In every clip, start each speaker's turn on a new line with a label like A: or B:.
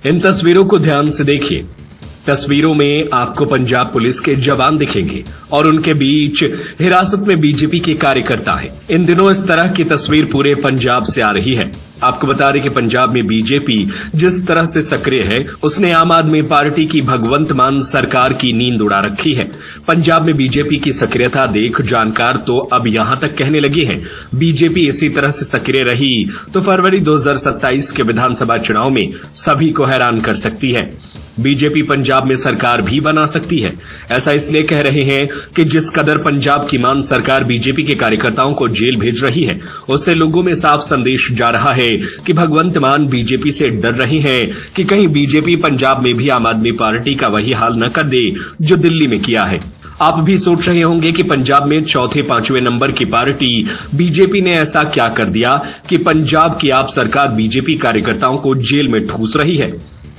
A: इन तस्वीरों को ध्यान से देखिए। तस्वीरों में आपको पंजाब पुलिस के जवान दिखेंगे और उनके बीच हिरासत में बीजेपी के कार्यकर्ता हैं। इन दिनों इस तरह की तस्वीर पूरे पंजाब से आ रही है। आपको बता दें कि पंजाब में बीजेपी जिस तरह से सक्रिय है, उसने आम आदमी पार्टी की भगवंत मान सरकार की नींद उड़ा रखी है। पंजाब में बीजेपी की सक्रियता देख जानकार तो अब यहां तक कहने लगे हैं, बीजेपी इसी तरह से सक्रिय रही तो फरवरी 2027 के विधानसभा चुनाव में सभी को हैरान कर सकती है। बीजेपी पंजाब में सरकार भी बना सकती है। ऐसा इसलिए कह रहे हैं कि जिस कदर पंजाब की मान सरकार बीजेपी के कार्यकर्ताओं को जेल भेज रही है, उससे लोगों में साफ संदेश जा रहा है कि भगवंत मान बीजेपी से डर रहे हैं कि कहीं बीजेपी पंजाब में भी आम आदमी पार्टी का वही हाल न कर दे जो दिल्ली में किया है। आप भी सोच रहे होंगे कि पंजाब में चौथे पांचवें नंबर की पार्टी बीजेपी ने ऐसा क्या कर दिया कि पंजाब की आप सरकार बीजेपी कार्यकर्ताओं को जेल में ठूस रही है।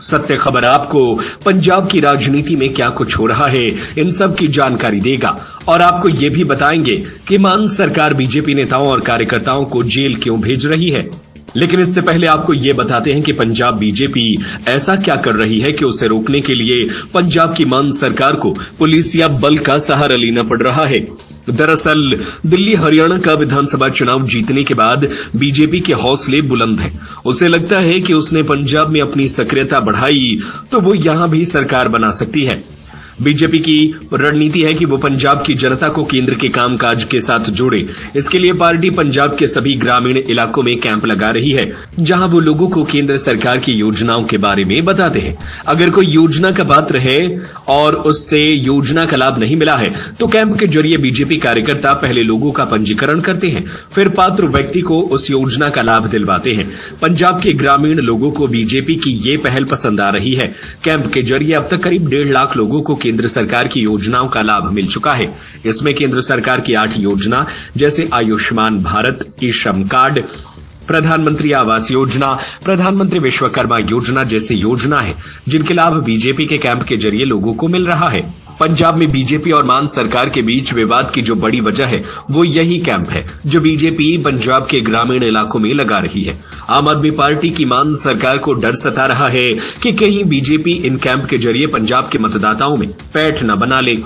A: सत्य खबर आपको पंजाब की राजनीति में क्या कुछ हो रहा है, इन सब की जानकारी देगा और आपको ये भी बताएंगे कि मान सरकार बीजेपी नेताओं और कार्यकर्ताओं को जेल क्यों भेज रही है। लेकिन इससे पहले आपको ये बताते हैं कि पंजाब बीजेपी ऐसा क्या कर रही है कि उसे रोकने के लिए पंजाब की मान सरकार को पुलिस या बल का सहारा लेना पड़ रहा है। दरअसल दिल्ली हरियाणा का विधानसभा चुनाव जीतने के बाद बीजेपी के हौसले बुलंद हैं। उसे लगता है कि उसने पंजाब में अपनी सक्रियता बढ़ाई तो वो यहां भी सरकार बना सकती है। बीजेपी की रणनीति है कि वो पंजाब की जनता को केंद्र के कामकाज के साथ जोड़े। इसके लिए पार्टी पंजाब के सभी ग्रामीण इलाकों में कैंप लगा रही है, जहां वो लोगों को केंद्र सरकार की योजनाओं के बारे में बताते हैं। अगर कोई योजना का पात्र है और उससे योजना का लाभ नहीं मिला है तो कैंप के जरिए बीजेपी कार्यकर्ता पहले लोगों का पंजीकरण करते हैं, फिर पात्र व्यक्ति को उस योजना का लाभ दिलवाते हैं। पंजाब के ग्रामीण लोगों को बीजेपी की ये पहल पसंद आ रही है। कैंप के जरिए अब तक करीब 1.5 लाख लोगों को केंद्र सरकार की योजनाओं का लाभ मिल चुका है। इसमें केंद्र सरकार की 8 योजना जैसे आयुष्मान भारत, ई-श्रम कार्ड, प्रधानमंत्री आवास योजना, प्रधानमंत्री विश्वकर्मा योजना जैसी योजना है, जिनके लाभ बीजेपी के कैंप के जरिए लोगों को मिल रहा है। पंजाब में बीजेपी और मान सरकार के बीच विवाद की जो बड़ी वजह है वो यही कैंप है जो बीजेपी पंजाब के ग्रामीण इलाकों में लगा रही है। आम आदमी पार्टी की मान सरकार को डर सता रहा है कि कहीं बीजेपी इन कैंप के जरिए पंजाब के मतदाताओं में पैठ न बना ले।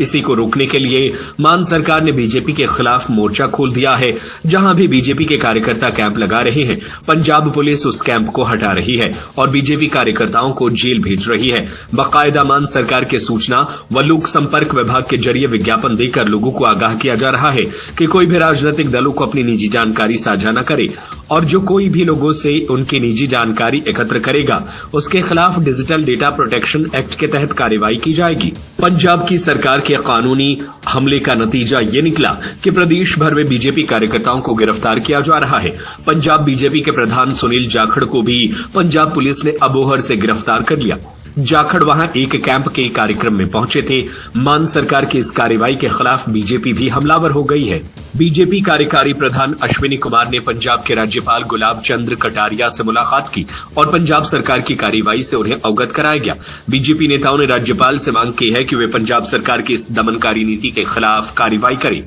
A: इसी को रोकने के लिए मान सरकार ने बीजेपी के खिलाफ मोर्चा खोल दिया है। जहां भी बीजेपी के कार्यकर्ता कैंप लगा रहे हैं, पंजाब पुलिस उस कैंप को हटा रही है और बीजेपी कार्यकर्ताओं को जेल भेज रही है। बाकायदा मान सरकार के सूचना व लोक संपर्क विभाग के जरिए विज्ञापन देकर लोगों को आगाह किया जा रहा है कि कोई भी राजनीतिक दलों को अपनी निजी जानकारी साझा न करे और जो कोई भी लोगों से उनकी निजी जानकारी एकत्र करेगा उसके खिलाफ डिजिटल डेटा प्रोटेक्शन एक्ट के तहत कार्रवाई की जाएगी। पंजाब की सरकार के कानूनी हमले का नतीजा ये निकला कि प्रदेश भर में बीजेपी कार्यकर्ताओं को गिरफ्तार किया जा रहा है। पंजाब बीजेपी के प्रधान सुनील जाखड़ को भी पंजाब पुलिस ने अबोहर से गिरफ्तार कर लिया। जाखड़ वहां एक कैंप के कार्यक्रम में पहुंचे थे। मान सरकार की इस कार्रवाई के खिलाफ बीजेपी भी हमलावर हो गई है। बीजेपी कार्यकारी प्रधान अश्विनी कुमार ने पंजाब के राज्यपाल गुलाब चंद्र कटारिया से मुलाकात की और पंजाब सरकार की कार्रवाई से उन्हें अवगत कराया गया। बीजेपी नेताओं ने राज्यपाल से मांग की है कि वे पंजाब सरकार की इस दमनकारी नीति के खिलाफ कार्रवाई करें।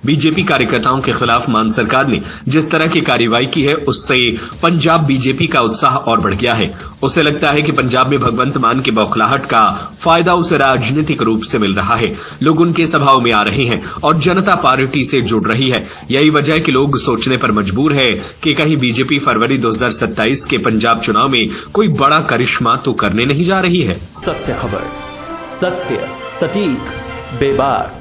A: बीजेपी कार्यकर्ताओं के खिलाफ मान सरकार ने जिस तरह की कार्रवाई की है उससे पंजाब बीजेपी का उत्साह और बढ़ गया है। उसे लगता है कि पंजाब में भगवंत मान के बौखलाहट का फायदा उसे राजनीतिक रूप से मिल रहा है। लोग उनके सभाओं में आ रहे हैं और जनता पार्टी से जुड़ रही है। यही वजह है कि लोग सोचने पर मजबूर है कि कहीं बीजेपी फरवरी 2027 के पंजाब चुनाव में कोई बड़ा करिश्मा तो करने नहीं जा रही है।
B: सत्य खबर, सत्य, सटीक, बेबाक।